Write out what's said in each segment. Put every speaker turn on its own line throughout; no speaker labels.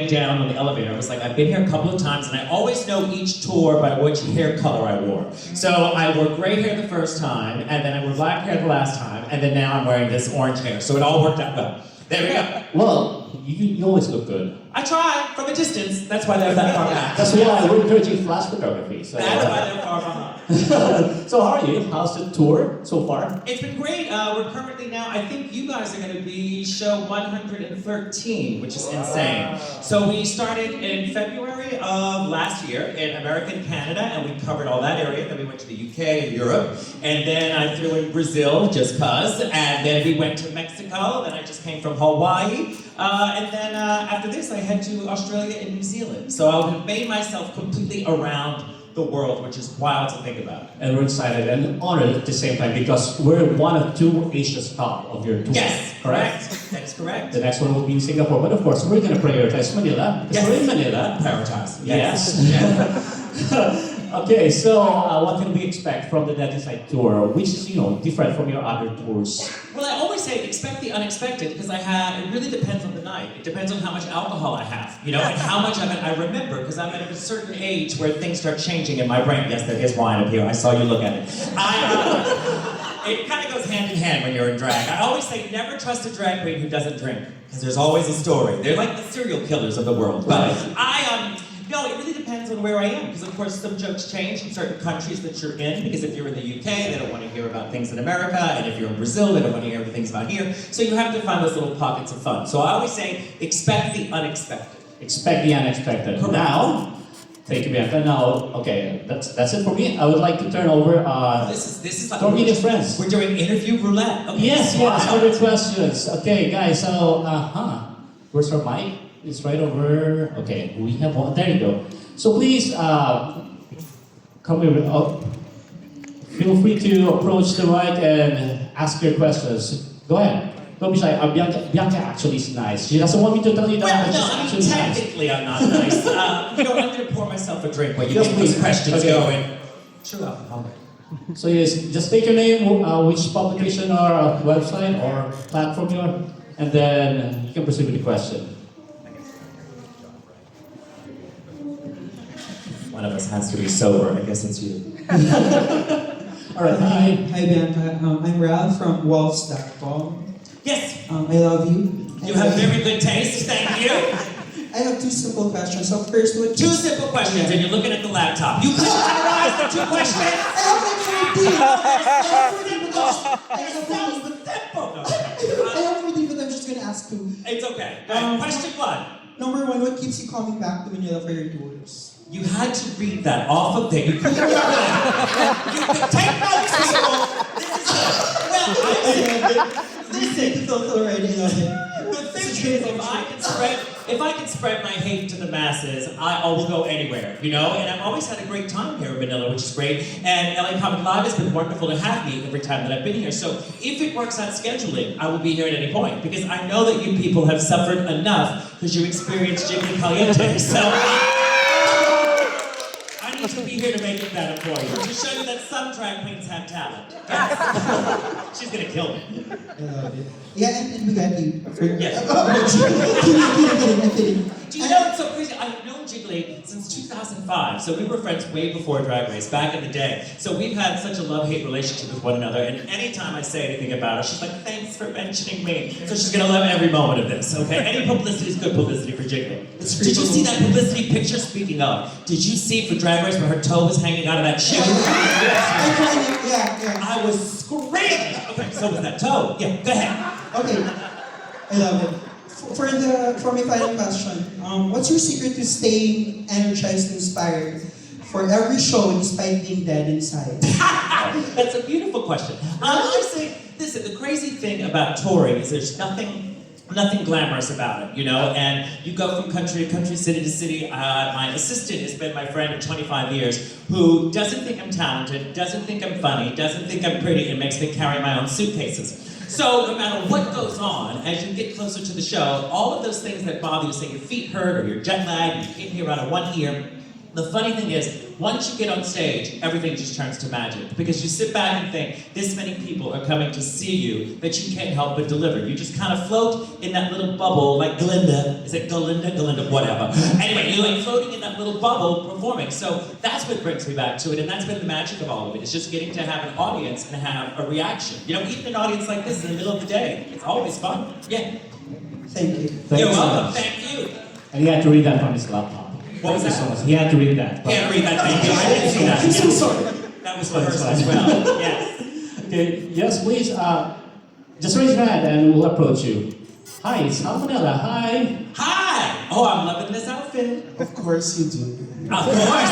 down on the elevator, I was like, I've been here a couple of times and I always know each tour by which hair color I wore. So I wore gray hair the first time, and then I wore black hair the last time, and then now I'm wearing this orange hair. So it all worked out well. There we go.
Well, you always look good.
I try from a distance. That's why they're that far back.
That's why we're encouraging flash photography. So,
That's why they're far behind.
So how are you? How's the tour so far?
It's been great. We're currently now, I think you guys are going to be show 113, which is insane. So we started in February of last year in America and Canada, and we covered all that area. Then we went to the UK and Europe, and then I threw in Brazil just cause, and then we went to Mexico, then I just came from Hawaii, and then after this I head to Australia and New Zealand. So I've made myself completely around the world, which is wild to think about.
And we're excited and honored at the same time because we're one of two Asia stop of your tour.
Yes,
correct?
That is correct.
The next one will be in Singapore, but of course we're going to prioritize Manila because we're in Manila.
Prioritize.
Yes. Okay, so what can we expect from the Dead Inside tour, which is different from your other tours?
Well, I always say expect the unexpected because it really depends on the night. It depends on how much alcohol I have, and how much of it I remember, because I'm at a certain age where things start changing in my brain. Yes, there is wine up here. I saw you look at it. It kind of goes hand in hand when you're in drag. I always say never trust a drag queen who doesn't drink, because there's always a story. They're like the serial killers of the world. But no, it really depends on where I am, because of course some jokes change in certain countries that you're in, because if you're in the UK, they don't want to hear about things in America, and if you're in Brazil, they don't want to hear things about here. So you have to find those little pockets of fun. So I always say, expect the unexpected.
Expect the unexpected.
Correct.
Now, thank you, Bianca. Now, okay, that's it for me. I would like to turn over
this is like
Tornado Friends.
We're doing interview roulette. Okay.
Yes, other questions. Okay, guys, so, where's our mic? It's right over. Okay, we have one. There you go. So please, come here. Feel free to approach the mic and ask your questions. Go ahead. Don't be shy. Bianca actually is nice. She doesn't want me to tell you that,
Well,
but
no,
she's
I mean,
actually nice.
technically I'm not nice. I'm going to pour myself a drink while you
Yes,
get these
please.
questions
Okay.
going. True alcohol.
So yes, just state your name, which publication or website or platform you're on, and then you can proceed with the question.
One of us has to be sober. I guess it's you.
All right, hi.
Hi Bianca, I'm Ralph from wolves.com.
Yes,
I love you.
you have very good taste. Thank you.
I have two simple questions. So first, what
Two simple questions, and you're looking at the laptop. You could summarize the two questions.
I have 14, but I'm just gonna ask two.
It's okay. Question one.
Number one, what keeps you coming back to Manila for your tours?
You had to read that off of there. You couldn't read that. You could take notes, people. Listen.
It's also already love it.
The thing is, if I can spread my hate to the masses, I will go anywhere, And I've always had a great time here in Manila, which is great. And LA Comic Live has been wonderful to have me every time that I've been here. So if it works out scheduling, I will be here at any point, because I know that you people have suffered enough because you experienced Jiggly Caliente. So I need to be here to make it better for you, to show you that some drag queens have talent. Yes. She's gonna kill me.
I love it. Yeah, and we got you.
Yes.
I'm kidding.
Do you know, it's so crazy, I've known Jiggly since 2005, so we were friends way before Drag Race, back in the day. So we've had such a love-hate relationship with one another, and anytime I say anything about her, she's like, thanks for mentioning me. So she's gonna love every moment of this, okay? Any publicity is good publicity for Jiggly. Did you see that publicity picture? Speaking of, did you see for Drag Race where her toe was hanging out of that shoe?
Yeah.
I was screaming! Okay, so was that toe. Yeah, go ahead.
Okay, I love it. For my final question, what's your secret to staying energized and inspired for every show despite being dead inside?
That's a beautiful question. Honestly, listen, the crazy thing about touring is there's nothing glamorous about it, and you go from country to country, city to city. My assistant has been my friend of 25 years, who doesn't think I'm talented, doesn't think I'm funny, doesn't think I'm pretty, and makes me carry my own suitcases. So no matter what goes on, as you get closer to the show, all of those things that bother you, say your feet hurt or you're jet lagged, you can't hear out of one ear, The funny thing is, once you get on stage, everything just turns to magic. Because you sit back and think, this many people are coming to see you that you can't help but deliver. You just kind of float in that little bubble, like Glinda. Is it Galinda? Galinda, whatever. Anyway, you're like floating in that little bubble performing. So that's what brings me back to it, and that's been the magic of all of it. It's just getting to have an audience and have a reaction. You know, even an audience like this in the middle of the day, it's always fun. Yeah.
Thank you.
You're welcome. Thank you.
And he had to read that from his laptop.
What was that?
So much. He had to read that.
Can't read that. Thank you. I didn't see that.
I'm so sorry.
That was rehearsed as well. Yes.
Okay, yes, please. Just raise your hand and we'll approach you. Hi, it's Manila. Hi.
Hi. Oh, I'm loving this outfit.
Of course you do.
Of course.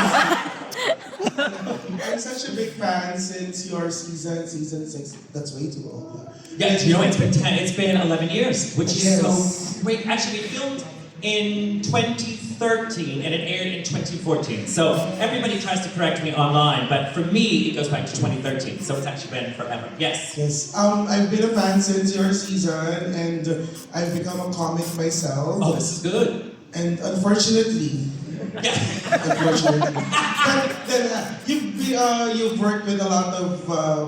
I'm such a big fan since your season 6. That's way too old.
Yeah, you know, it's been 11 years, which is
Yes.
so great. Actually, it filmed in 2013 and it aired in 2014. So everybody tries to correct me online, but for me, it goes back to 2013. So it's actually been forever. Yes.
Yes. I've been a fan since your season, and I've become a comic myself.
Oh, this is good.
And unfortunately,
Yeah.
but then you've worked with a lot of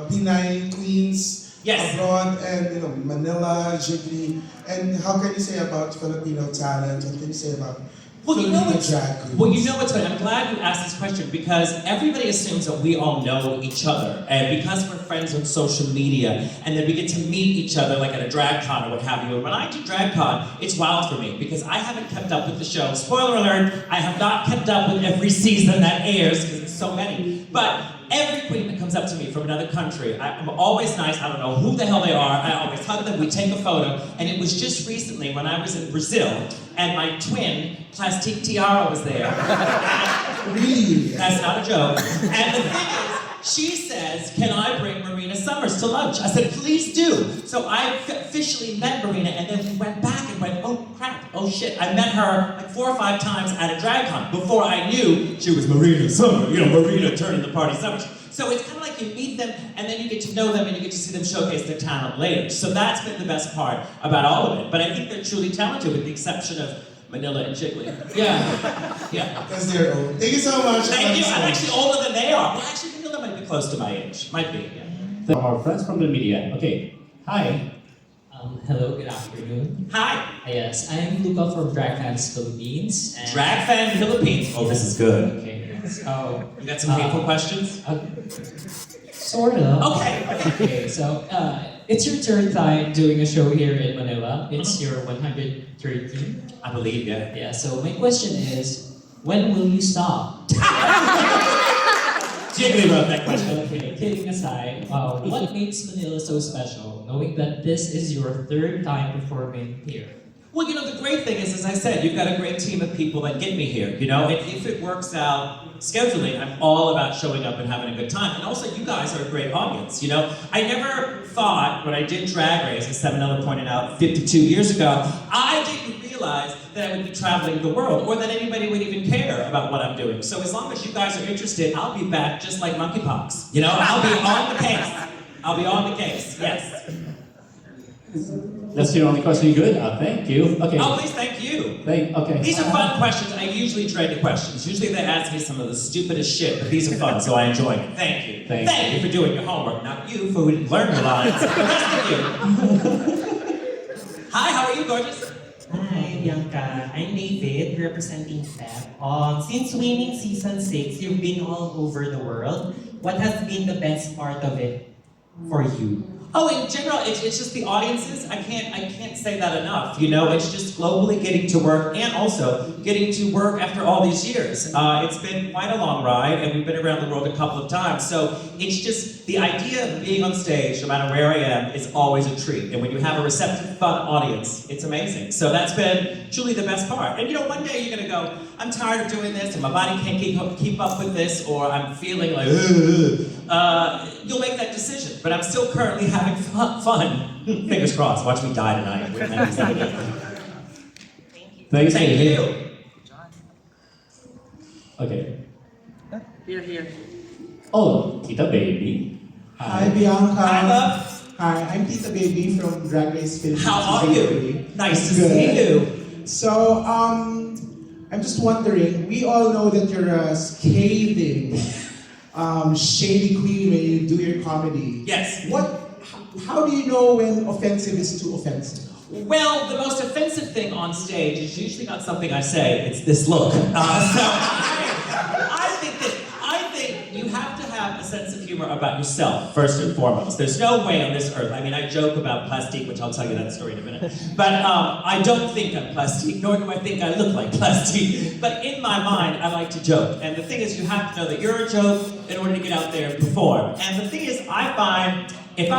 Pinay queens.
Yes.
Abroad, and Manila, Jiggly, and how can you say about Filipino talent? What can you say about Filipino drag queens?
Well, you know what's funny? I'm glad you asked this question because everybody assumes that we all know each other. And because we're friends on social media, and then we get to meet each other like at a drag con or what have you. And when I do drag con, it's wild for me because I haven't kept up with the show. Spoiler alert, I have not kept up with every season that airs because it's so many. But every queen that comes up to me from another country, I'm always nice. I don't know who the hell they are. I always hug them. We take a photo. And it was just recently when I was in Brazil and my twin, Plastique Tiara, was there.
Really?
That's not a joke. And the thing is, she says, can I bring Marina Summers to lunch? I said, please do. So I officially met Marina and then we went back and went, oh crap, oh shit. I met her like 4 or 5 times at a drag con before I knew she was Marina Summers, Marina turning the party Summers. So it's kind of like you meet them and then you get to know them and you get to see them showcase their talent later. So that's been the best part about all of it. But I think they're truly talented with the exception of Manila and Jiggly. Yeah. Yeah.
Because they're old. Thank you so much.
Thank you. I'm actually older than they are. Well, actually, Manila might be close to my age. Might be, yeah.
From our friends from the media. Okay. Hi.
Hello, good afternoon.
Hi.
Yes, I'm Luca from Drag Fans Philippines. And
Drag Fan Philippines. Oh, this is good.
Okay, so...
You got some hateful questions?
Sort of.
Okay.
Okay, so it's your third time doing a show here in Manila. It's your 113.
I believe, yeah.
Yeah, so my question is, when will you stop?
Jiggly wrote that question.
Okay, kidding aside, what makes Manila so special, knowing that this is your third time performing here?
Well, the great thing is, as I said, you've got a great team of people that get me here, And if it works out scheduling, I'm all about showing up and having a good time. And also, you guys are a great audience, I never thought, when I did Drag Race, as Seminella pointed out 52 years ago, I didn't realize that I would be traveling the world, or that anybody would even care about what I'm doing. So as long as you guys are interested, I'll be back just like monkeypox. I'll be on the case. I'll be on the case, yes.
That's your only question. You good? Thank you. Okay.
Oh, please, thank you.
Okay.
These are fun questions. I usually dread the questions. Usually they ask me some of the stupidest shit, but these are fun, so I enjoy it. Thank you.
Thank
you for doing your homework. Not you for learning your lines. The rest of you. Hi, how are you, gorgeous?
Hi, Bianca. I'm David, representing FEP. Since winning season 6, you've been all over the world. What has been the best part of it for you?
Oh, in general, it's just the audiences. I can't say that enough. It's just globally getting to work and also getting to work after all these years. It's been quite a long ride, and we've been around the world a couple of times. So it's just the idea of being on stage, no matter where I am, is always a treat. And when you have a receptive, fun audience, it's amazing. So that's been truly the best part. And one day you're gonna go, I'm tired of doing this, and my body can't keep up with this, or I'm feeling like, you'll make that decision. But I'm still currently having fun. Fingers crossed. Watch me die tonight.
Thanks,
Thank
David.
you.
Okay.
Here.
Oh, Tita Baby.
Hi, Bianca.
Hi, love.
Hi, I'm Tita Baby from Drag Race Philippines.
How are you? Nice to see you.
So, I'm
just wondering, we all know that you're a scathing, shady queen when you do your comedy.
Yes.
How do you know when offensive is too offensive?
Well, the most offensive thing on stage is usually not something I say, it's this look. I think you have to have a sense of humor about yourself, first and foremost. There's no way on this earth, I mean, I joke about plastique, which I'll tell you that story in a minute, but I don't think I'm plastique, nor do I think I look like plastique. But in my mind, I like to joke. And the thing is, you have to know that you're a joke in order to get out there and perform. And the thing is, if I find it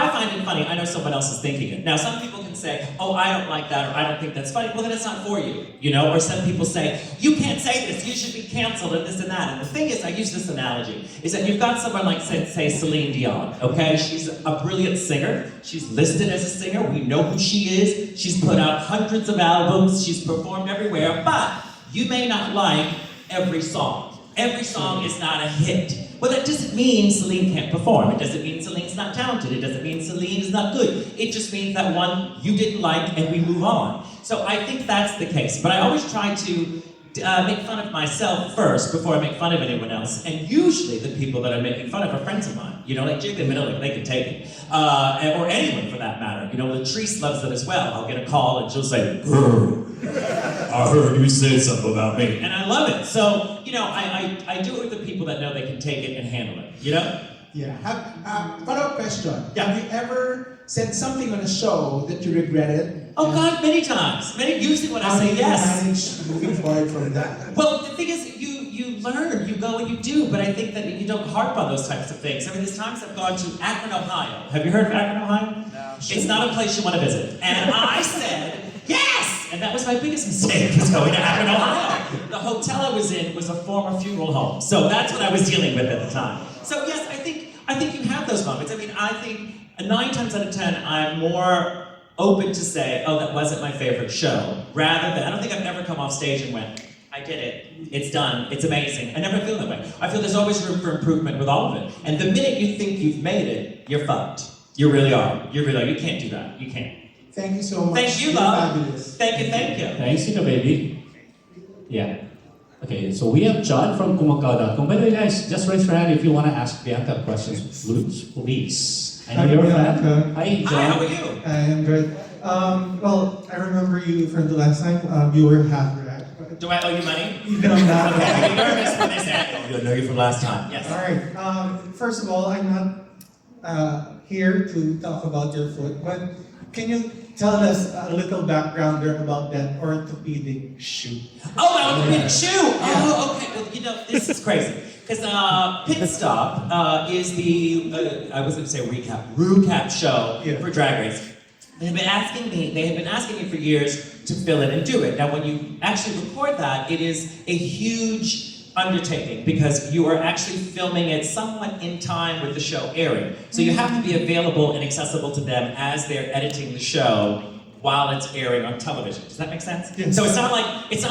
funny, I know someone else is thinking it. Now, some people can say, oh, I don't like that, or I don't think that's funny. Well, then it's not for you, you know? Or some people say, you can't say this, you should be canceled, and this and that. And the thing is, I use this analogy, is that you've got someone like, say, Celine Dion, okay? She's a brilliant singer. She's listed as a singer. We know who she is. She's put out hundreds of albums. She's performed everywhere. But you may not like every song. Every song is not a hit. Well, that doesn't mean Celine can't perform. It doesn't mean Celine's not talented. It doesn't mean Celine is not good. It just means that one you didn't like and we move on. So I think that's the case. But I always try to make fun of myself first before I make fun of anyone else. And usually the people that I'm making fun of are friends of mine. You know, like Jake and Manila, they can take it. Or anyone for that matter. You know, Latrice loves it as well. I'll get a call and she'll say, "Grr, I heard you said something about me." And I love it. So, you know, I do it with the people that know they can take it and handle it, you know?
Yeah. Follow-up question.
Yeah.
Have you ever said something on a show that you regretted?
Oh God, many times. Usually when I say yes.
How do you manage moving forward from that?
Well, the thing is, you learn, you go and you do, but I think that you don't harp on those types of things. I mean, there's times I've gone to Akron, Ohio. Have you heard of Akron, Ohio? No. It's not a place you want to visit. And I said, yes! And that was my biggest mistake, was going to Akron, Ohio. The hotel I was in was a former funeral home. So that's what I was dealing with at the time. So yes, I think you have those moments. I mean, I think 9 times out of 10, I'm more open to say, oh, that wasn't my favorite show, rather than, I don't think I've ever come off stage and went, I did it, it's done, it's amazing. I never feel that way. I feel there's always room for improvement with all of it. And the minute you think you've made it, you're fucked. You really are. You really are. You can't do that. You can't.
Thank you so much.
Thank you,
You're
love.
fabulous.
Thank you.
Thanks, Tito Baby. Yeah. Okay, so we have John from Kumakaw.com. By the way, guys, just raise your hand if you want to ask Bianca questions, please. I know
Hi,
you're a fan.
Bianca.
Hi, John.
Hi, how are you?
I am good. Well, I remember you from the last time. You were half rat.
Do I owe you money?
No, not
Okay, I'm nervous when they say, I know you from last time. Yes.
All right. First of all, I'm not here to talk about your foot, but can you tell us a little background there about that orthopedic shoe?
Oh, my orthopedic shoe! Oh, okay. Well, you know, this is crazy. Because Pit Stop is the, I was going to say recap show for Drag Race. They had been asking me for years to fill in and do it. Now, when you actually record that, it is a huge undertaking because you are actually filming it somewhat in time with the show airing. So you have to be available and accessible to them as they're editing the show while it's airing on television. Does that make sense?
Yes.
So it's not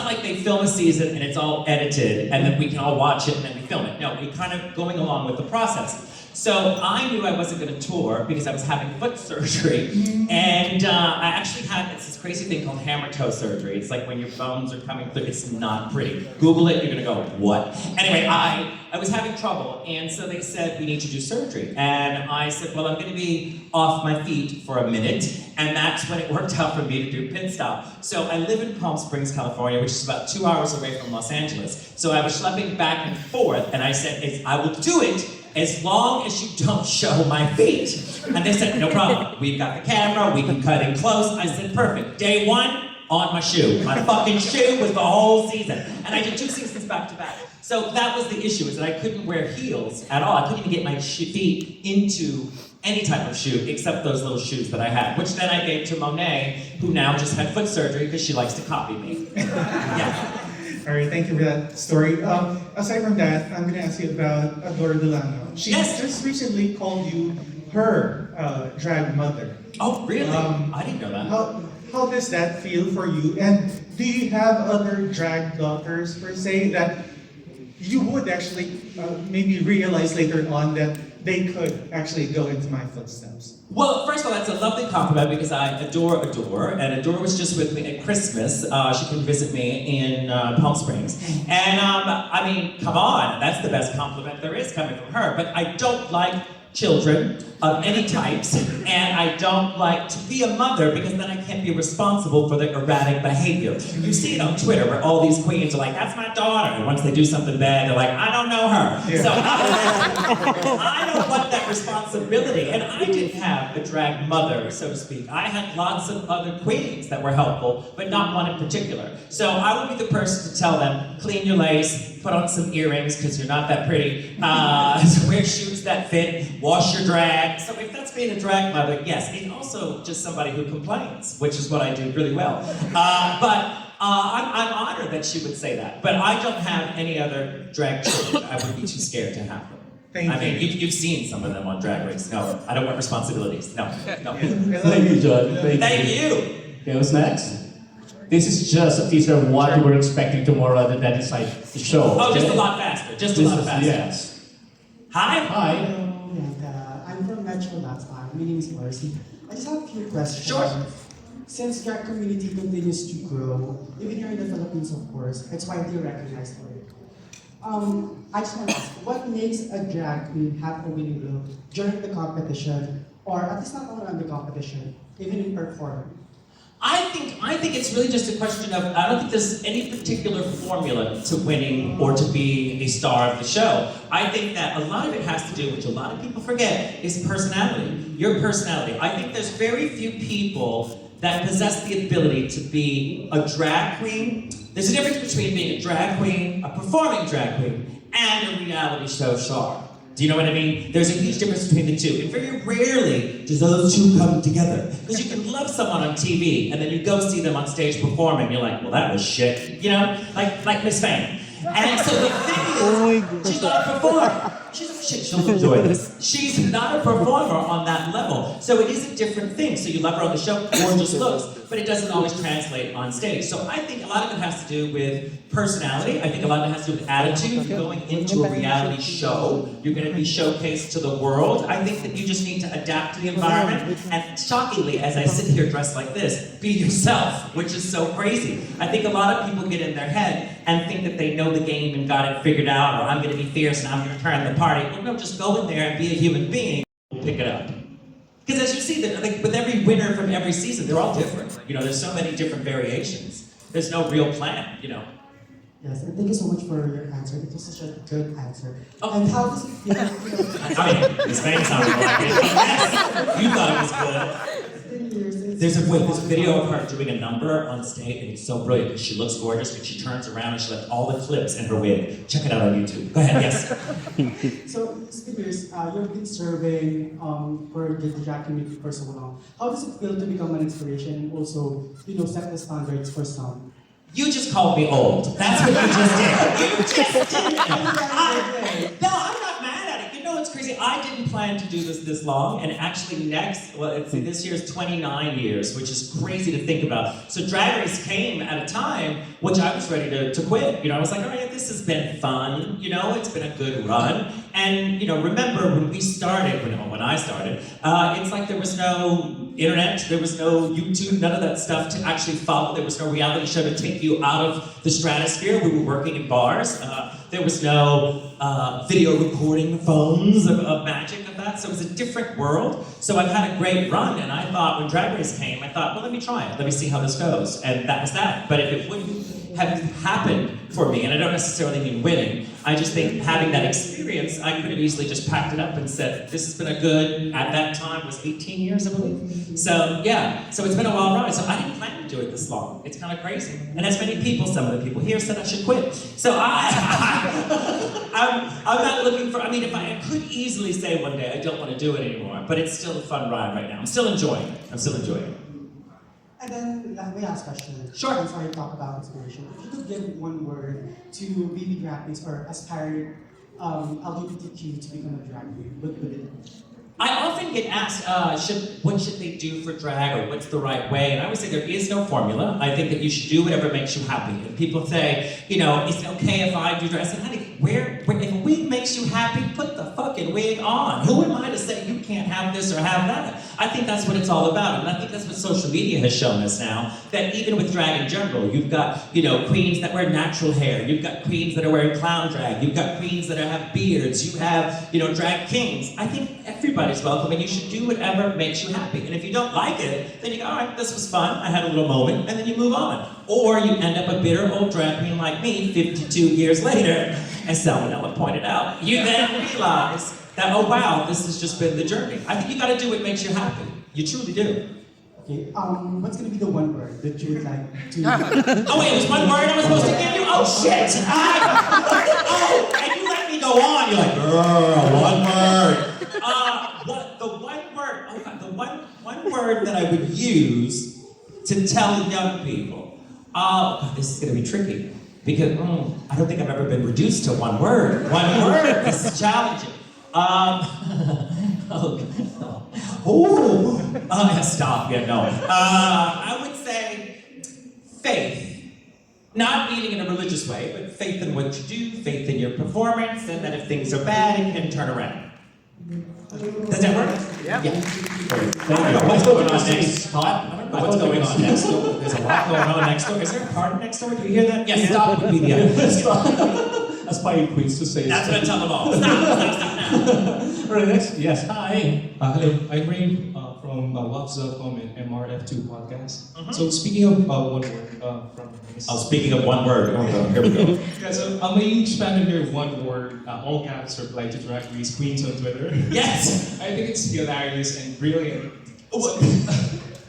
like they film a season and it's all edited and then we can all watch it and then we film it. No, we're kind of going along with the process. So I knew I wasn't going to tour because I was having foot surgery, and I actually had this crazy thing called hammer toe surgery. It's like when your bones are coming through. It's not pretty. Google it. You're going to go, what? Anyway, I was having trouble, and so they said we need to do surgery, and I said, well, I'm going to be off my feet for a minute, and that's when it worked out for me to do Pit Stop. So I live in Palm Springs, California, which is about 2 hours away from Los Angeles. So I was schlepping back and forth, and I said, I will do it as long as you don't show my feet. And they said, no problem. We've got the camera, we can cut in close. I said, perfect. Day 1, on my shoe. My fucking shoe was the whole season. And I did 2 seasons back to back. So that was the issue, is that I couldn't wear heels at all. I couldn't even get my feet into any type of shoe except those little shoes that I had, which then I gave to Monet, who now just had foot surgery because she likes to copy me. Yeah.
All right, thank you for that story. Aside from that, I'm going to ask you about Adora Delano. She just recently called you her drag mother.
Oh, really? I didn't know that.
How does that feel for you? And do you have other drag daughters, per se, that you would actually maybe realize later on that they could actually go into my footsteps?
Well, first of all, that's a lovely compliment because I adore Adore, and Adore was just with me at Christmas. She came visit me in Palm Springs, and I mean, come on, that's the best compliment there is coming from her. But I don't like children of any types, and I don't like to be a mother because then I can't be responsible for their erratic behavior. You see it on Twitter where all these queens are like, that's my daughter, and once they do something bad, they're like, I don't know her.
Yeah.
So I don't want that responsibility, and I didn't have a drag mother, so to speak. I had lots of other queens that were helpful, but not one in particular. So I would be the person to tell them, clean your lace, put on some earrings because you're not that pretty, wear shoes that fit, wash your drag. So if that's being a drag mother, yes. And also just somebody who complains, which is what I do really well. I'm honored that she would say that. But I don't have any other drag children. I would be too scared to have them.
Thank
I mean,
you.
you've seen some of them on Drag Race. No, I don't want responsibilities. No.
Thank you, John.
Thank you.
Okay, what's next? This is just a teaser of what we're expecting tomorrow, other than it's like the show.
Oh, just
okay?
a lot faster. Just a lot faster.
Yes.
Hi.
Hi.
Hello, Bianca. I'm from Metro Latam. My name is Marcy. I just have a few questions.
Sure.
Since drag community continues to grow, even here in the Philippines, of course, it's widely recognized for it. I just want to ask, what makes a drag queen have a winning look during the competition, or at least not only on the competition, even in performing?
I think it's really just a question of, I don't think there's any particular formula to winning or to being a star of the show. I think that a lot of it has to do, which a lot of people forget, is personality. Your personality. I think there's very few people that possess the ability to be a drag queen. There's a difference between being a drag queen, a performing drag queen, and a reality show star. Do you know what I mean? There's a huge difference between the two. And very rarely do those two come together. Because you can love someone on TV, and then you go see them on stage performing, you're like, well, that was shit. You know? Like Miss Fame. And so the thing is, she's not a performer. She'll enjoy this. She's not a performer on that level. So it is a different thing. So you love her on the show, gorgeous looks, but it doesn't always translate on stage. So I think a lot of it has to do with personality. I think a lot of it has to do with attitude. You're going into a reality show. You're going to be showcased to the world. I think that you just need to adapt to the environment. And shockingly, as I sit here dressed like this, be yourself, which is so crazy. I think a lot of people get in their head and think that they know the game and got it figured out, or I'm going to be fierce and I'm going to turn the party. Well, no, just go in there and be a human being. We'll pick it up. Because as you see, like, with every winner from every season, they're all different. You know, there's so many different variations. There's no real plan, you know.
Yes, and thank you so much for your answer. It was such a good answer.
Oh.
And how does it feel?
I mean, Miss Fame sounded like it. You thought it was good. There's a video of her doing a number on stage, and it's so brilliant because she looks gorgeous, but she turns around and she left all the clips in her wig. Check it out on YouTube. Go ahead, yes.
So, speakers, you've been serving for the drag community for so long. How does it feel to become an inspiration and also, set the standards for some?
You just called me old. That's what you just did. You just did. No, I'm not mad at it. You know what's crazy? I didn't plan to do this long, and actually this year's 29 years, which is crazy to think about. So Drag Race came at a time which I was ready to quit. I was like, all right, this has been fun. It's been a good run. And remember when we started, when I started, it's like there was no internet, there was no YouTube, none of that stuff to actually follow. There was no reality show to take you out of the stratosphere. We were working in bars. There was no video recording phones of magic of that. So it was a different world. So I've had a great run, and I thought when Drag Race came, I thought, well, let me try it. Let me see how this goes. And that was that. But if it wouldn't have happened for me, and I don't necessarily mean winning, I just think having that experience, I could have easily just packed it up and said, this has been a good, at that time, was 18 years, I believe. So, yeah, so it's been a wild ride. So I didn't plan to do it this long. It's kind of crazy. And as many people, some of the people here said I should quit. So I'm not looking for, if I could easily say one day I don't want to do it anymore, but it's still a fun ride right now. I'm still enjoying it.
And then, my last question.
Sure.
Before I talk about inspiration, if you could give one word to baby drag queens or aspiring LGBTQ to become a drag queen, what would it be?
I often get asked, what should they do for drag, or what's the right way? And I always say there is no formula. I think that you should do whatever makes you happy. And people say, is it okay if I do drag? I said, honey, if a wig makes you happy, put the fucking wig on. Who am I to say you can't have this or have that? I think that's what it's all about, and I think that's what social media has shown us now, that even with drag in general, you've got, queens that wear natural hair, you've got queens that are wearing clown drag, you've got queens that have beards, you have, drag kings. I think everybody's welcome, and you should do whatever makes you happy. And if you don't like it, then you go, all right, this was fun, I had a little moment, and then you move on. Or you end up a bitter old drag queen like me 52 years later, as Salmonella pointed out. You then realize that, oh wow, this has just been the journey. I think you gotta do what makes you happy. You truly do.
Okay, what's gonna be the one word that you would like to...
Oh wait, it was one word I was supposed to give you? Oh shit! Oh, and you let me go on. You're like, girl, one word. The one word that I would use to tell young people. God, this is gonna be tricky. Because I don't think I've ever been reduced to one word. One word, this is challenging. Stop, yeah, no. I would say faith. Not meaning in a religious way, but faith in what you do, faith in your performance, and that if things are bad, it can turn around. Does that work? Yeah. What's going on next? What's going on next door? There's a lot going on next door. Is there a party next door? Do you hear that? Yes, stop would be the idea.
Aspiring queens to say.
That's what I tell them all. Stop now.
Alright, next. Yes, hi.
Hello, I'm Ray from WAPS.com and MRF2 podcast. So speaking of one word from
Speaking of one word, here we go.
Yeah, so I'm a huge fan of your one word, all caps reply to Drag Race Queens on Twitter.
Yes!
I think it's hilarious and brilliant.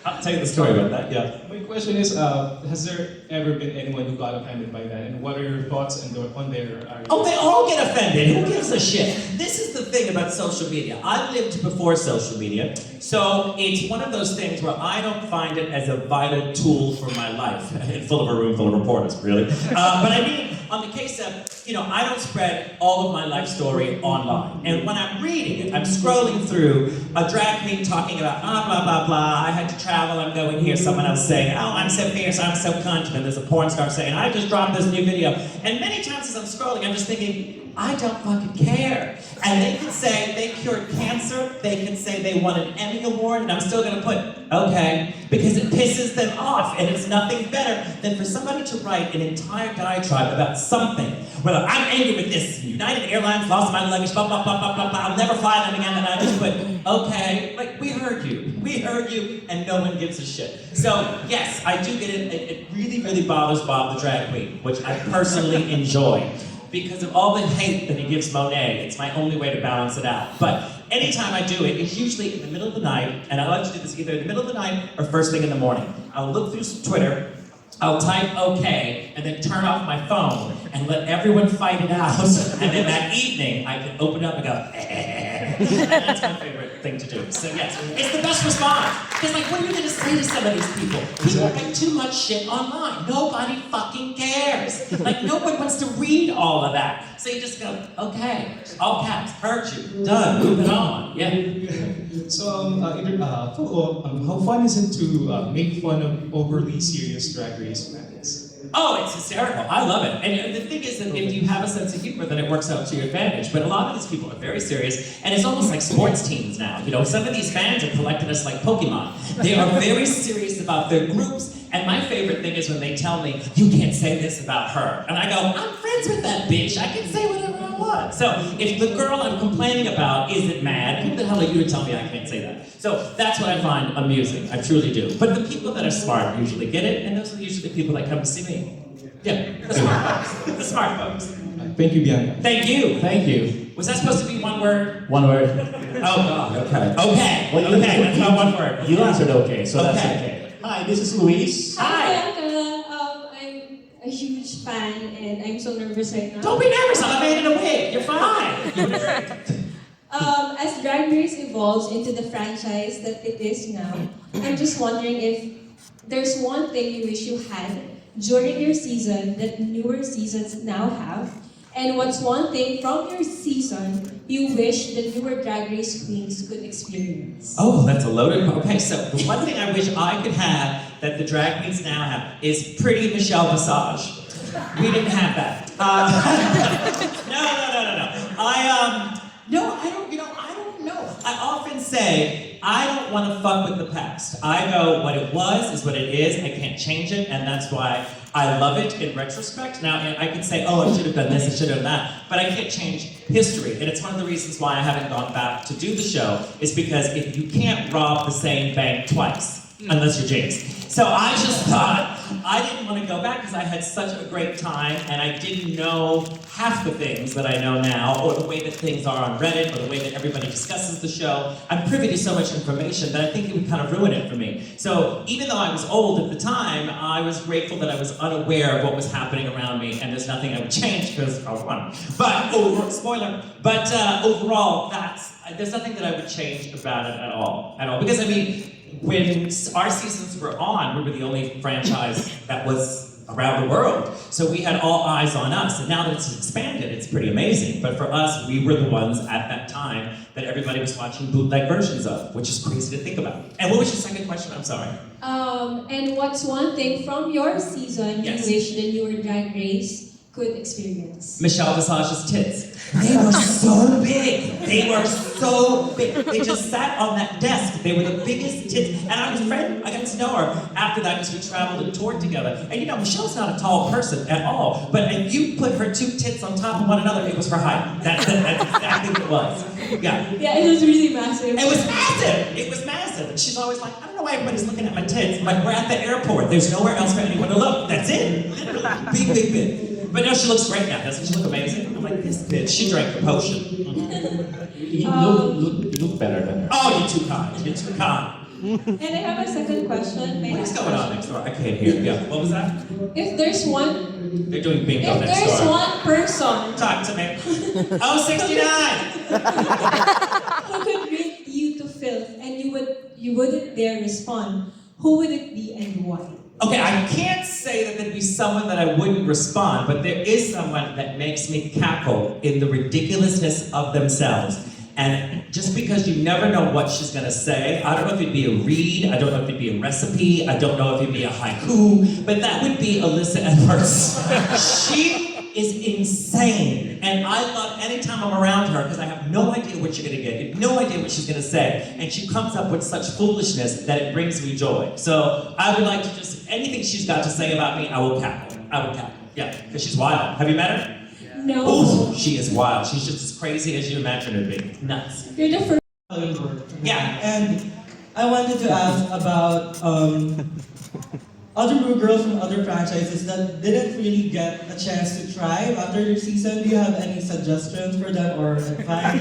I'll tell you the story about that, yeah.
My question is, has there ever been anyone who got offended by that? And what are your thoughts on their...
Oh, they all get offended. Who gives a shit? This is the thing about social media. I lived before social media, so it's one of those things where I don't find it as a vital tool for my life. Full of a room full of reporters, really. But I mean, on the case of, I don't spread all of my life story online. And when I'm reading it, I'm scrolling through a drag queen talking about blah, blah, blah. I had to travel, I'm going here. Someone else saying, oh, I'm so fierce, I'm so confident. There's a porn star saying, I just dropped this new video. And many times as I'm scrolling, I'm just thinking, I don't fucking care. And they can say they cured cancer, they can say they won an Emmy Award, and I'm still gonna put, okay, because it pisses them off, and it's nothing better than for somebody to write an entire diatribe about something. Where like, I'm angry with this, United Airlines lost my luggage, blah, blah, blah, blah, blah, blah, I'll never fly them again, and I just put, okay, like, we heard you, and no one gives a shit. So, yes, I do get it, it really, really bothers Bob the drag queen, which I personally enjoy. Because of all the hate that he gives Monet, it's my only way to balance it out. But anytime I do it, it's usually in the middle of the night, and I like to do this either in the middle of the night or first thing in the morning. I'll look through some Twitter, I'll type okay, and then turn off my phone and let everyone fight it out. And then that evening, I can open up and go, That's my favorite thing to do. So yes, it's the best response. Because like, what are you gonna say to some of these people? People write too much shit online. Nobody fucking cares. Like, no one wants to read all of that. So you just go, okay, all caps, heard you, done, moving on. Yeah.
So, how fun is it to make fun of overly serious Drag Race fans?
Oh, it's hysterical. I love it. And the thing is that if you have a sense of humor, then it works out to your advantage. But a lot of these people are very serious, and it's almost like sports teams now. You know, some of these fans are collecting us like Pokemon. They are very serious about their groups, and my favorite thing is when they tell me, you can't say this about her. And I go, I'm friends with that bitch. I can say whatever I want. So if the girl I'm complaining about isn't mad, who the hell are you to tell me I can't say that? So that's what I find amusing. I truly do. But the people that are smart usually get it, and those are usually the people that come to see me. Yeah, the smart folks. The smart folks.
Thank you, Bianca.
Thank you.
Thank you.
Was that supposed to be one word?
One word.
Oh, God. Okay. Okay.
Well,
Okay, that's not one word.
You answered okay, so that's
Okay.
okay. Hi, this is Luis.
Hi.
Bianca. I'm a huge fan and I'm so nervous right now.
Don't be nervous. I'm a man in a wig. You're fine.
As Drag Race evolves into the franchise that it is now, I'm just wondering if there's one thing you wish you had during your season that newer seasons now have, and what's one thing from your season you wish the newer Drag Race queens could experience?
Oh, that's a loaded. Okay, so the one thing I wish I could have that the drag queens now have is pretty Michelle Visage. We didn't have that. No. I don't know. I often say, I don't want to fuck with the past. I know what it was is what it is. I can't change it, and that's why I love it in retrospect. Now, I can say, oh, I should have done this, I should have done that, but I can't change history. And it's one of the reasons why I haven't gone back to do the show, is because if you can't rob the same bank twice, unless you're James. So I just thought, I didn't want to go back because I had such a great time and I didn't know half the things that I know now, or the way that things are on Reddit, or the way that everybody discusses the show. I'm privy to so much information that I think it would kind of ruin it for me. So even though I was old at the time, I was grateful that I was unaware of what was happening around me, and there's nothing I would change because I was one. But, overall, there's nothing that I would change about it at all. Because I mean, when our seasons were on, we were the only franchise that was around the world. So we had all eyes on us. And now that it's expanded, it's pretty amazing. But for us, we were the ones at that time that everybody was watching bootleg versions of, which is crazy to think about. And what was your second question? I'm sorry.
And what's one thing from your season
Yes.
you wish the newer Drag Race could experience?
Michelle Visage's tits. They were so big. They were so big. They just sat on that desk. They were the biggest tits. And I got to know her after that because we traveled and toured together. And you know, Michelle's not a tall person at all. But if you put her two tits on top of one another, it was her height. That's exactly what it was. Yeah.
Yeah, it was really massive.
It was massive. It was massive. And she's always like, I don't know why everybody's looking at my tits. I'm like, we're at the airport. There's nowhere else for anyone to look. That's it. Literally. Big, big, big. But no, she looks great now. Doesn't she look amazing? I'm like, this bitch, she drank the potion.
You look better than her.
Oh, you're too kind. You're too kind.
And I have a second question.
What is going on next door? I can't hear. Yeah, what was that?
If there's one,
They're doing bingo
if
next
there's
door.
one person
Talk to me. Oh, 69!
who could rate you to filth and you wouldn't dare respond, who would it be and why?
Okay, I can't say that there'd be someone that I wouldn't respond, but there is someone that makes me cackle in the ridiculousness of themselves. And just because you never know what she's gonna say, I don't know if it'd be a read, I don't know if it'd be a recipe, I don't know if it'd be a haiku, but that would be Alyssa Edwards. She is insane, and I love anytime I'm around her because I have no idea what you're gonna get, I have no idea what she's gonna say, and she comes up with such foolishness that it brings me joy. So I would like to just, anything she's got to say about me, I will cackle. Yeah, because she's wild. Have you met her?
No.
Ooh, she is wild. She's just as crazy as you imagine her to be. Nuts.
You're the first.
Yeah.
And I wanted to ask about other new girls from other franchises that didn't really get a chance to try after your season. Do you have any suggestions for them or advice? I'm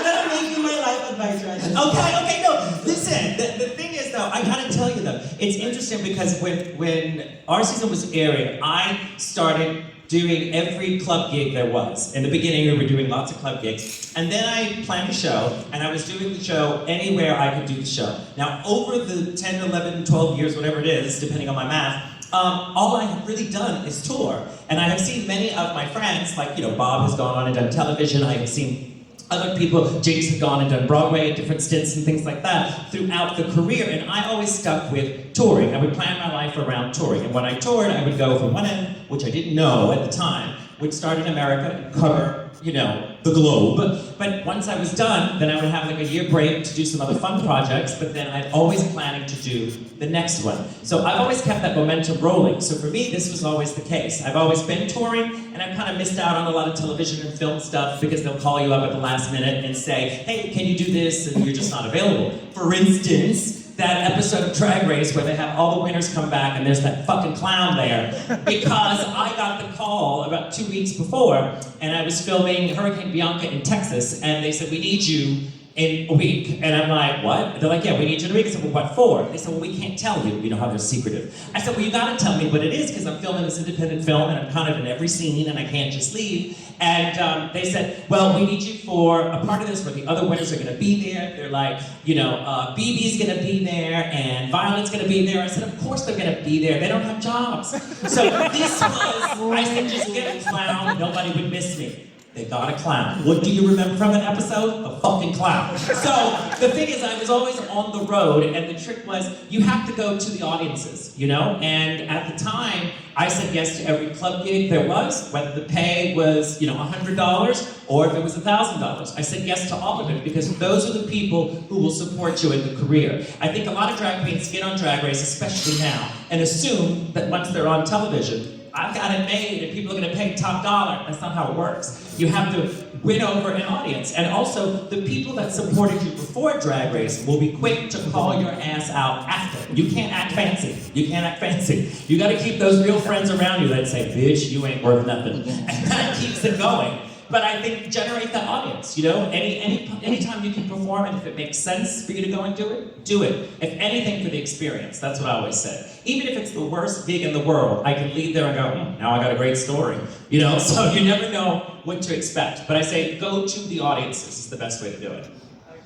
gonna make you my life advice right now.
Okay, no, listen, the thing is though, I gotta tell you though, it's interesting because when our season was airing, I started doing every club gig there was. In the beginning, we were doing lots of club gigs. And then I planned a show, and I was doing the show anywhere I could do the show. Now, over the 10, 11, 12 years, whatever it is, depending on my math, all I have really done is tour. And I have seen many of my friends, like, you know, Bob has gone on and done television. I have seen other people, James have gone and done Broadway at different stints and things like that throughout the career, and I always stuck with touring. I would plan my life around touring, and when I toured, I would go from one end, which I didn't know at the time, would start in America and cover, you know, the globe. But once I was done, then I would have like a year break to do some other fun projects, but then I'd always planning to do the next one. So I've always kept that momentum rolling. So for me, this was always the case. I've always been touring, and I've kind of missed out on a lot of television and film stuff because they'll call you up at the last minute and say, hey, can you do this? And you're just not available. For instance, that episode of Drag Race where they have all the winners come back and there's that fucking clown there because I got the call about 2 weeks before and I was filming Hurricane Bianca in Texas and they said, we need you in a week. And I'm like, what? They're like, yeah, we need you in a week. I said, well, what for? They said, well, we can't tell you. You know how they're secretive. I said, well, you gotta tell me what it is because I'm filming this independent film and I'm kind of in every scene and I can't just leave. And they said, well, we need you for a part of this where the other winners are gonna be there. They're like, you know, BB's gonna be there and Violet's gonna be there. I said, of course they're gonna be there. They don't have jobs. So this was, I said, just get a clown, nobody would miss me. They got a clown. What do you remember from an episode? The fucking clown. So the thing is, I was always on the road, and the trick was you have to go to the audiences, you know? And at the time, I said yes to every club gig there was, whether the pay was, $100 or if it was $1,000. I said yes to all of it because those are the people who will support you in the career. I think a lot of drag queens get on Drag Race, especially now, and assume that once they're on television, I've got it made and people are gonna pay top dollar. That's not how it works. You have to win over an audience. And also, the people that supported you before Drag Race will be quick to call your ass out after. You can't act fancy. You can't act fancy. You gotta keep those real friends around you that say, bitch, you ain't worth nothing. And that keeps it going. But I think generate the audience, anytime you can perform and if it makes sense for you to go and do it, do it. If anything, for the experience. That's what I always say. Even if it's the worst gig in the world, I can leave there and go, now I got a great story. So you never know what to expect. But I say, go to the audiences is the best way to do it.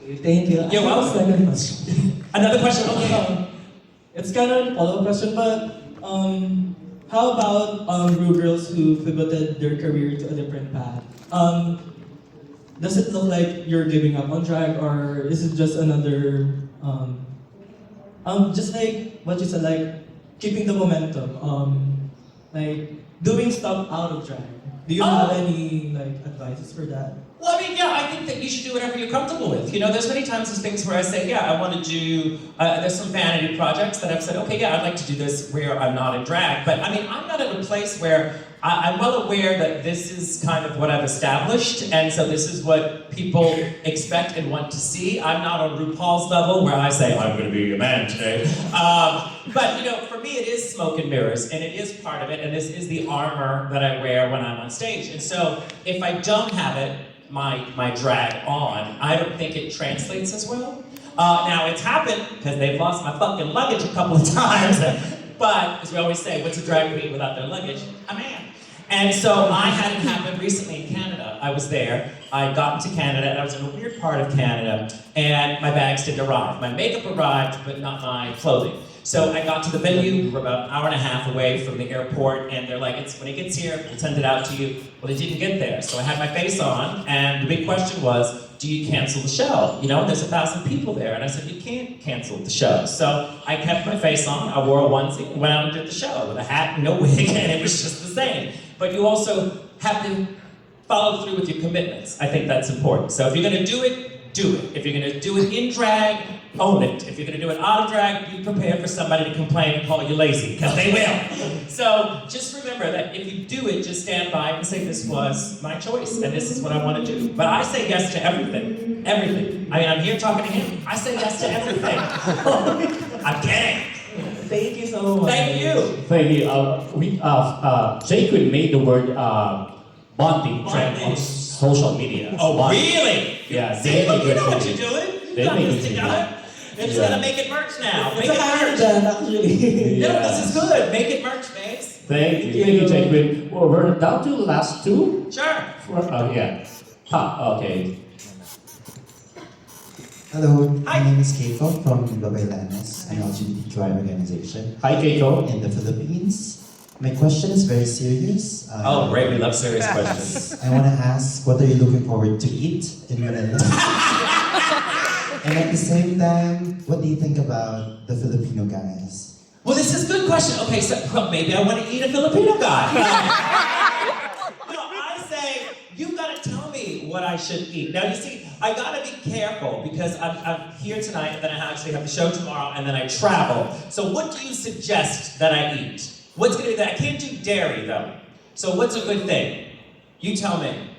Okay, thank you.
You're welcome.
Second question.
Another question? Okay.
It's kind of a follow-up question, but how about Ru girls who pivoted their career to a different path? Does it look like you're giving up on drag, or is it just another, just like what you said, like keeping the momentum, like doing stuff out of drag? Do you have any advices for that?
Well, I think that you should do whatever you're comfortable with. There's many times there's things where I say, I want to do, there's some vanity projects that I've said, okay, I'd like to do this where I'm not in drag. But I'm not at a place where I'm well aware that this is kind of what I've established, and so this is what people expect and want to see. I'm not on RuPaul's level where I say, I'm going to be a man today. But, for me, it is smoke and mirrors, and it is part of it, and this is the armor that I wear when I'm on stage. And so if I don't have it, my drag on, I don't think it translates as well. Now, it's happened because they've lost my fucking luggage a couple of times. But, as we always say, what's a drag queen without their luggage? A man. And so I had it happen recently in Canada. I was there. I got to Canada, and I was in a weird part of Canada, and my bags didn't arrive. My makeup arrived, but not my clothing. So I got to the venue. We were about an hour and a half away from the airport, and they're like, when it gets here, we'll send it out to you. Well, it didn't get there. So I had my face on, and the big question was, do you cancel the show? There's 1,000 people there. And I said, you can't cancel the show. So I kept my face on, I wore a onesie, and went out and did the show with a hat and no wig, and it was just the same. But you also have to follow through with your commitments. I think that's important. So if you're gonna do it, do it. If you're gonna do it in drag, own it. If you're gonna do it out of drag, be prepared for somebody to complain and call you lazy, because they will. So just remember that if you do it, just stand by and say, this was my choice, and this is what I want to do. But I say yes to everything. Everything. I'm here talking to him. I say yes to everything. I'm kidding.
Thank you so much.
Thank you.
Thank you. Jacob made the word bonding trend on social media.
Oh, really?
Yeah,
See, look, you know what
it.
you're doing.
They
You got
make
this
it
together. It's gonna make it merch now. Make
It's a
it
higher
merch.
than actually.
No, this is good. Make it merch, babes.
Thank you, Jacob. Well, we're down to the last two.
Sure.
Yeah. Okay.
Hello, my name is Keiko from Babaylanes, an LGBTQI organization.
Hi, Keiko.
In the Philippines. My question is very serious.
Oh, great. We love serious questions.
I want to ask, what are you looking forward to eat in Manila? And at the same time, what do you think about the Filipino guys?
Well, this is a good question. Okay, so maybe I want to eat a Filipino guy. No, I say, you gotta tell me what I should eat. Now, you see, I gotta be careful because I'm here tonight, and then I actually have the show tomorrow, and then I travel. So what do you suggest that I eat? What's gonna be that? I can't do dairy, though. So what's a good thing? You tell me.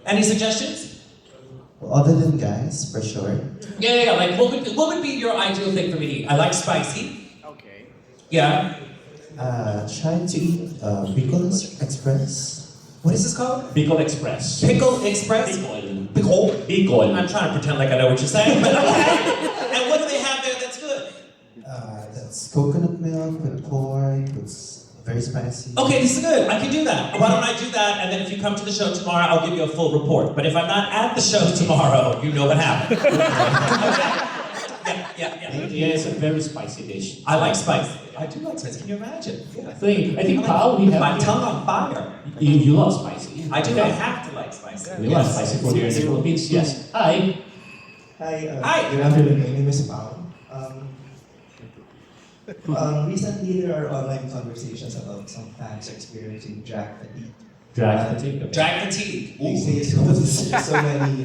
Any suggestions?
Well, other than guys, for sure.
Yeah. Like, what would be your ideal thing for me to eat? I like spicy.
Okay.
Yeah.
Try to eat Pickle Express.
What is this called?
Pickle Express.
Pickle Express?
Pickle.
I'm trying to pretend like I know what you're saying, but okay. And what do they have there that's good?
That's coconut milk with pork, it's very spicy.
Okay, this is good. I can do that. Why don't I do that, and then if you come to the show tomorrow, I'll give you a full report. But if I'm not at the show tomorrow, you know what happened.
Yeah, it's a very spicy dish.
I like spice. I do like spice. Can you imagine? Yeah.
I think Kyle, we have
my tongue on fire.
You love spicy.
I do. I have to like spice. spicy.
We love spicy food here in the Philippines. Yes. Hi.
Hi,
Hi.
good afternoon. My name is Pao. Recently, there are online conversations about some fans experiencing drag fatigue.
Drag fatigue. Okay.
Drag fatigue.
They say it's because there's so many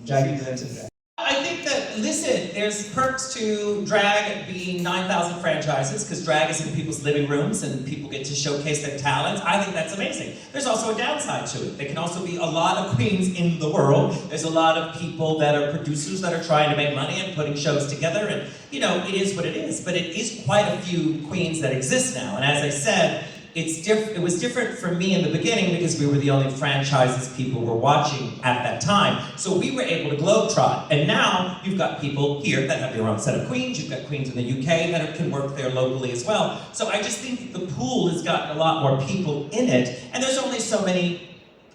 drag events and drag.
I think that, listen, there's perks to drag being 9,000 franchises, because drag is in people's living rooms and people get to showcase their talents. I think that's amazing. There's also a downside to it. There can also be a lot of queens in the world. There's a lot of people that are producers that are trying to make money and putting shows together, and it is what it is. But it is quite a few queens that exist now, and as I said, it was different for me in the beginning because we were the only franchises people were watching at that time. So we were able to globetrot. And now you've got people here that have their own set of queens. You've got queens in the UK that can work there locally as well. So I just think the pool has gotten a lot more people in it. And there's only so many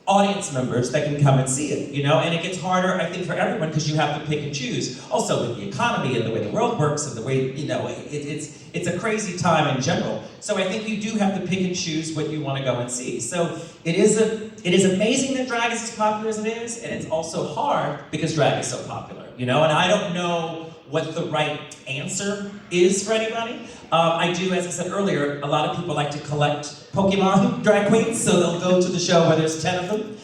audience members that can come and see it, and it gets harder, I think, for everyone because you have to pick and choose. Also with the economy and the way the world works and the way, it's a crazy time in general. So I think you do have to pick and choose what you want to go and see. So it is amazing that drag is as popular as it is, and it's also hard because drag is so popular, and I don't know what the right answer is for anybody. I do, as I said earlier, a lot of people like to collect Pokemon drag queens, so they'll go to the show where there's 10 of them.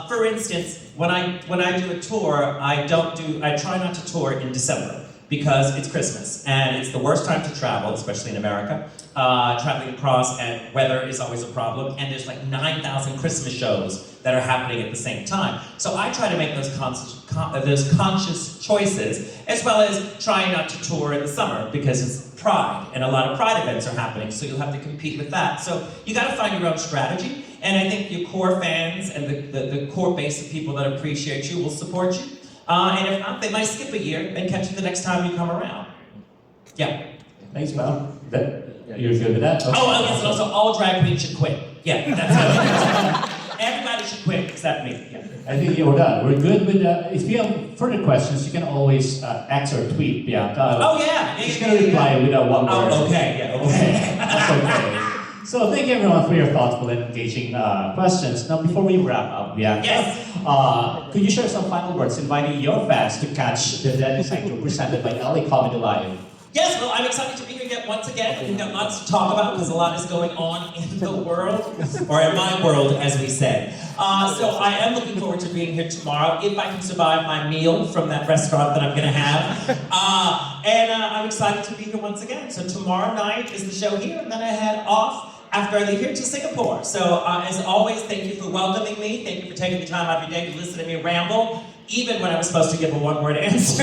For instance, when I do a tour, I try not to tour in December because it's Christmas and it's the worst time to travel, especially in America. Traveling across and weather is always a problem, and there's like 9,000 Christmas shows that are happening at the same time. So I try to make those conscious choices, as well as trying not to tour in the summer because it's Pride, and a lot of Pride events are happening, so you'll have to compete with that. So you gotta find your own strategy, and I think your core fans and the core base of people that appreciate you will support you. And if not, they might skip a year and catch you the next time you come around. Yeah.
Thanks, Pao. You're good with that? Okay.
Oh, yes, and also all drag queens should quit. Yeah, that's it. Everybody should quit except me. Yeah.
I think you're done. We're good with that. If you have further questions, you can always X or tweet Bianca.
Oh, yeah.
She's going to reply with a one word.
Oh, okay. Yeah, okay.
That's okay. So thank you everyone for your thoughtful and engaging questions. Now, before we wrap up, Bianca,
yes.
Could you share some final words inviting your fans to catch the Dead Inside Tour presented by LA Comedy Live?
Yes, well, I'm excited to be here yet once again. We've got lots to talk about because a lot is going on in the world, or in my world, as we say. So I am looking forward to being here tomorrow, if I can survive my meal from that restaurant that I'm going to have. And I'm excited to be here once again. So tomorrow night is the show here, and then I head off after I leave here to Singapore. So as always, thank you for welcoming me. Thank you for taking the time out of your day to listen to me ramble. Even when I was supposed to give a one-word answer.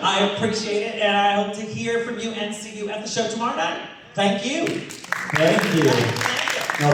I appreciate it, and I hope to hear from you and see you at the show tomorrow night. Thank you.
Thank you. Now,